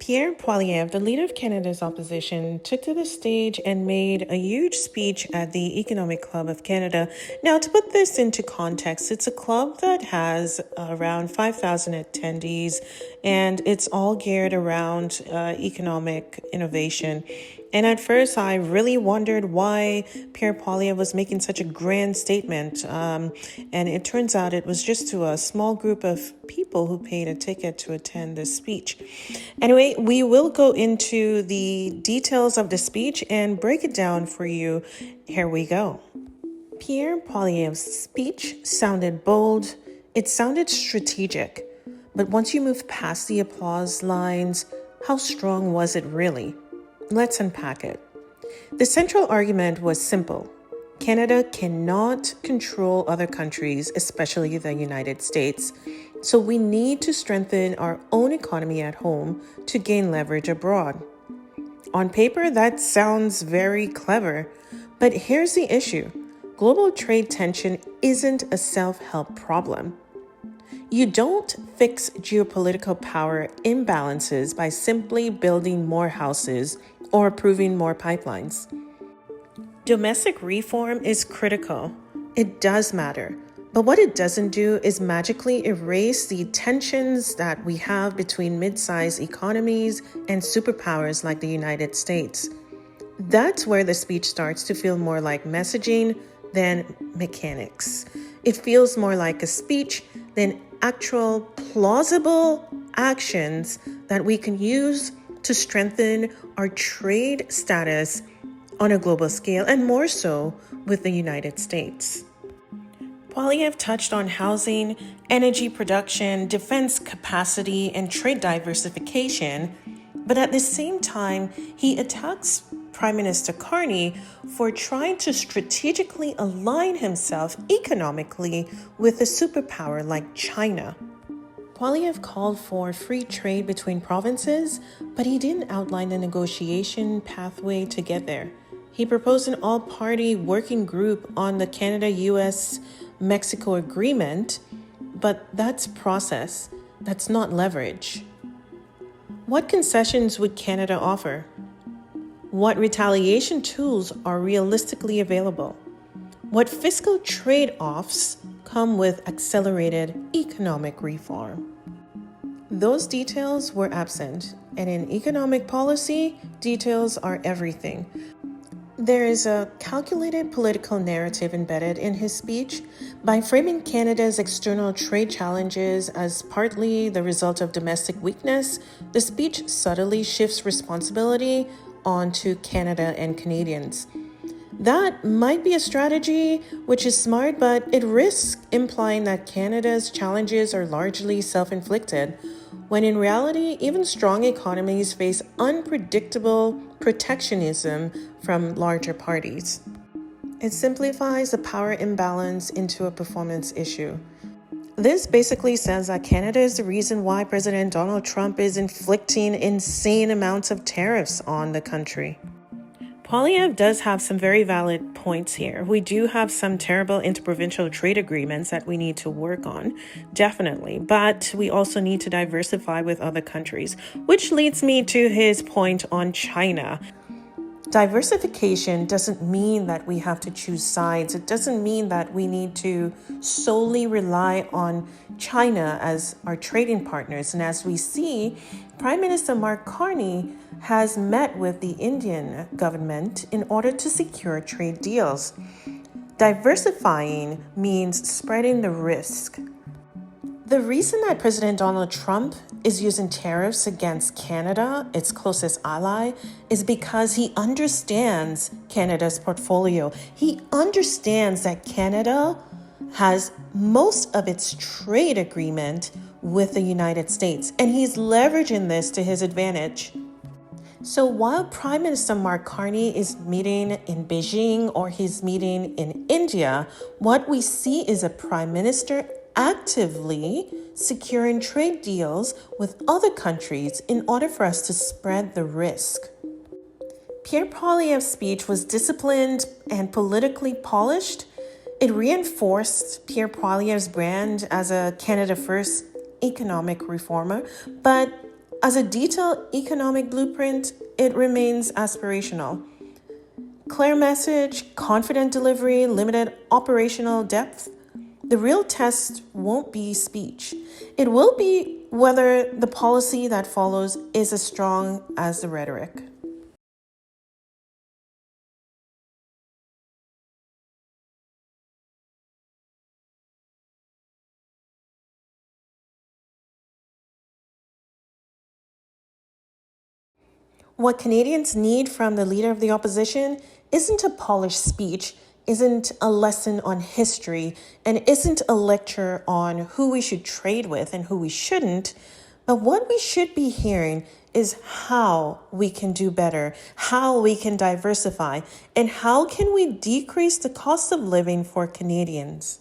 Pierre Poilievre, the leader of Canada's opposition, took to the stage and made a huge speech at the Economic Club of Canada. Now, to put this into context, it's a club that has around 5,000 attendees, and it's all geared around economic innovation. And at first, I really wondered why Pierre Poilievre was making such a grand statement. And it turns out it was just to a small group of people who paid a ticket to attend this speech. Anyway, we will go into the details of the speech and break it down for you. Here we go. Pierre Poilievre's speech sounded bold. It sounded strategic. But once you move past the applause lines, how strong was it really? Let's unpack it. The central argument was simple. Canada cannot control other countries, especially the United States. So we need to strengthen our own economy at home to gain leverage abroad. On paper, that sounds very clever. But here's the issue. Global trade tension isn't a self-help problem. You don't fix geopolitical power imbalances by simply building more houses or approving more pipelines. Domestic reform is critical. It does matter. But what it doesn't do is magically erase the tensions that we have between mid-sized economies and superpowers like the United States. That's where the speech starts to feel more like messaging than mechanics. It feels more like a speech than actual plausible actions that we can use to strengthen our trade status on a global scale, and more so with the United States. Poilievre touched on housing, energy production, defense capacity, and trade diversification, but at the same time, he attacks Prime Minister Carney for trying to strategically align himself economically with a superpower like China. Poilievre called for free trade between provinces, but he didn't outline the negotiation pathway to get there. He proposed an all-party working group on the Canada-US-Mexico agreement, but that's process. That's not leverage. What concessions would Canada offer? What retaliation tools are realistically available? What fiscal trade-offs come with accelerated economic reform? Those details were absent, and in economic policy, details are everything. There is a calculated political narrative embedded in his speech. By framing Canada's external trade challenges as partly the result of domestic weakness, the speech subtly shifts responsibility onto Canada and Canadians. That might be a strategy which is smart, but it risks implying that Canada's challenges are largely self-inflicted, when in reality, even strong economies face unpredictable protectionism from larger parties. It simplifies the power imbalance into a performance issue. This basically says that Canada is the reason why President Donald Trump is inflicting insane amounts of tariffs on the country. Poilievre does have some very valid points here. We do have some terrible interprovincial trade agreements that we need to work on, definitely. But we also need to diversify with other countries, which leads me to his point on China. Diversification doesn't mean that we have to choose sides. It doesn't mean that we need to solely rely on China as our trading partners. And as we see, Prime Minister Mark Carney has met with the Indian government in order to secure trade deals. Diversifying means spreading the risk. The reason that President Donald Trump is using tariffs against Canada, its closest ally, is because he understands Canada's portfolio. He understands that Canada has most of its trade agreement with the United States, and he's leveraging this to his advantage. So while Prime Minister Mark Carney is meeting in Beijing or he's meeting in India, what we see is a Prime Minister actively securing trade deals with other countries in order for us to spread the risk. Pierre Poilievre's speech was disciplined and politically polished. It reinforced Pierre Poilievre's brand as a Canada First economic reformer, but As a detailed economic blueprint, it remains aspirational. Clear message, confident delivery, limited operational depth. The real test won't be speech. It will be whether the policy that follows is as strong as the rhetoric. What Canadians need from the leader of the opposition isn't a polished speech, isn't a lesson on history, and isn't a lecture on who we should trade with and who we shouldn't. But what we should be hearing is how we can do better, how we can diversify, and how can we decrease the cost of living for Canadians.